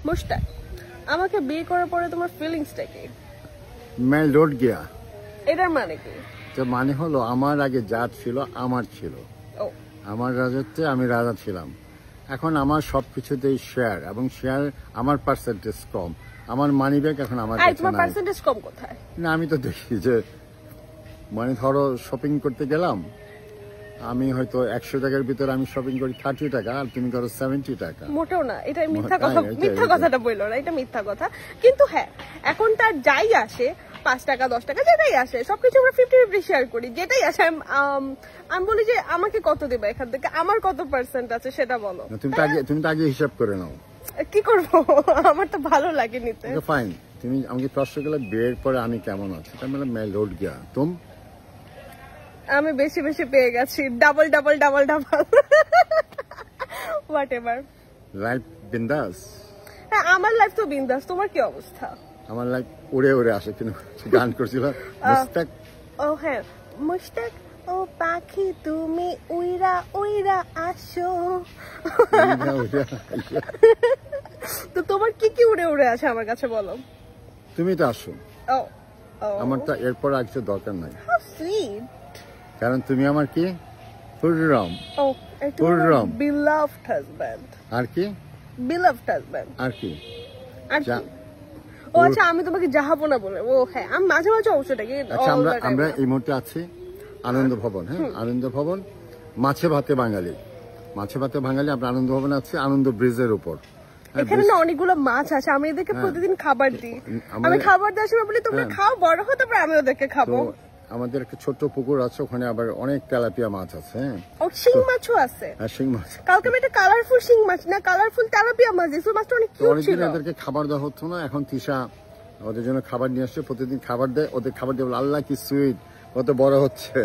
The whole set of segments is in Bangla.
মুশতাক, আমাকে বিয়ে করার পরে তোমার ফিলিংসটা কি? मैं लौट गया। এটার মানে কি? তো মানে হলো আমার আগে জাত ছিল, আমার ছিল, ও আমার রাজত্বে আমি রাজা ছিলাম। এখন আমার সবকিছুতেই শেয়ার, এবং শেয়ার আমার পার্সেন্টেজ কম। আমার মানি ব্যাগ এখন আমার কাছে তোমার নাই। পার্সেন্টেজ কম কোথায়? না, আমি তো দেখি যে মানে ধরো শপিং করতে গেলাম, আমি হয়তো 100 টাকার ভিতরে আমি শপিং করি 30 টাকা, আর তুমি করো 70 টাকা। মোটেও না, এটা মিথ্যা কথা, মিথ্যা কথাটা বললো না, এটা মিথ্যা কথা। কিন্তু হ্যাঁ, এখন তার যাই আসে 5 টাকা 10 টাকা যেটাই আসে সবকিছু আমরা 50-50 শেয়ার করি। যেটাই আসে আমি বলি যে আমাকে কত দেবে এখান থেকে, আমার কত পার্সেন্ট আছে সেটা বলো। তুমি তো আগে হিসাব করে নাও। কি করবো, আমার তো ভালো লাগে নিতে। ফাইন, তুমি আমাকে প্রশ্ন করলে বিয়ের পরে আমি কেমন আছি, তার মানে मैं लौट गया। तुम? আমি বেশি বেশি পেয়ে গেছি, double double double double whatever. Life বিন্দাস। হ্যাঁ, আমার লাইফ তো বিন্দাস। তোমার কি অবস্থা? আমার লাইফ উড়ে উড়ে আসে, কিন্তু গান করছিল মুস্তাক। ও হ্যাঁ, মুস্তাক ও পাখি তুমি উইরা উইরা আসো। তো তোমার কি কি উড়ে উড়ে আসে আমার কাছে বলো। তুমি তো আসো, ও আমার তো এরপর আর কিছু দরকার নাই। How sweet. কারণ তুমি আমার কি পুররাম। ও পুররাম, beloved husband। আর কি beloved husband? আর কি আর কি? ও আচ্ছা, আমি তোমাকে জাহাপনা বলে। ও হ্যাঁ, আমি মাঝে মাঝে অবশ্যটাকে। আচ্ছা, আমরা এই মুহূর্তে আছি আনন্দ ভবন। হ্যাঁ, আনন্দ ভবন, মাছে ভাতে বাঙালি। মাছে ভাতে বাঙালি, আমরা আনন্দ ভবনে আছি, আনন্দ ব্রিজের উপর। এখানে না অনেকগুলো মাছ আছে, আমি এদেরকে প্রতিদিন খাবার দিই। আমি খাবার দেওয়ার সময় বলি তোমরা খাও, বড় হতে পারে আমি ওদেরকে খাবো। আমাদের একটা ছোট্ট পুকুর আছে, ওখানে আবার অনেক তেলাপিয়া মাছ আছে। ও শিং মাছও আছে। হ্যাঁ, শিং মাছ। কালকে আমি একটা কালারফুল শিং মাছ না কালারফুল তেলাপিয়া মাছ দিয়েছি, মাছটা অনেক কিউট ছিল। ওদেরকে খাবার দেওয়া হতো না, এখন তিশা ওদের জন্য খাবার নিয়ে আসছে, প্রতিদিন খাবার দেয়। ওদের খাবার দিয়ে আল্লাহ কি সুইট, কত বড় হচ্ছে।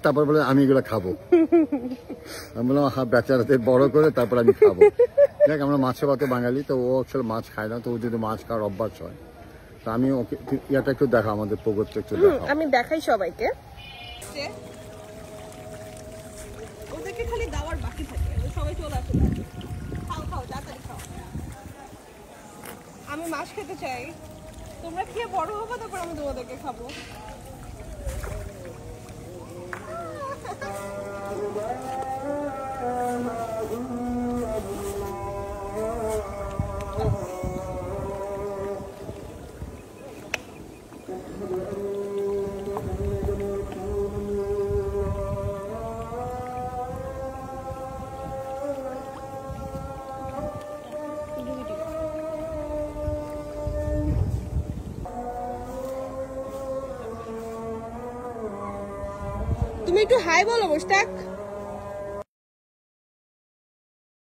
তারপর বলে আমি এগুলো খাবো। আমি বললাম হ্যাঁ, বেচারাদের বড় করে তারপর আমি খাবো। দেখ, আমরা মাছে ভাতে বাঙালি, তো ও আসলে মাছ খায় না, তো ও যদি মাছ খাওয়ার অভ্যাস হয়, তো আমি ওকে ইয়াটা একটু দেখা, আমাদের পুকুরটা একটু দেখা। আমি দেখাই সবাইকে। ওদেরকে খালি দাওয়ার বাকি থাকে, সবাই চলে আসে। খাও খাও, তাড়াতাড়ি খাও। আমি মাছ খেতে চাই, তোমরা খেয়ে বড় হবে, তারপর আমি তোমাদেরকে খাবো। তুমি একটু হাই বলো মুস্তাক।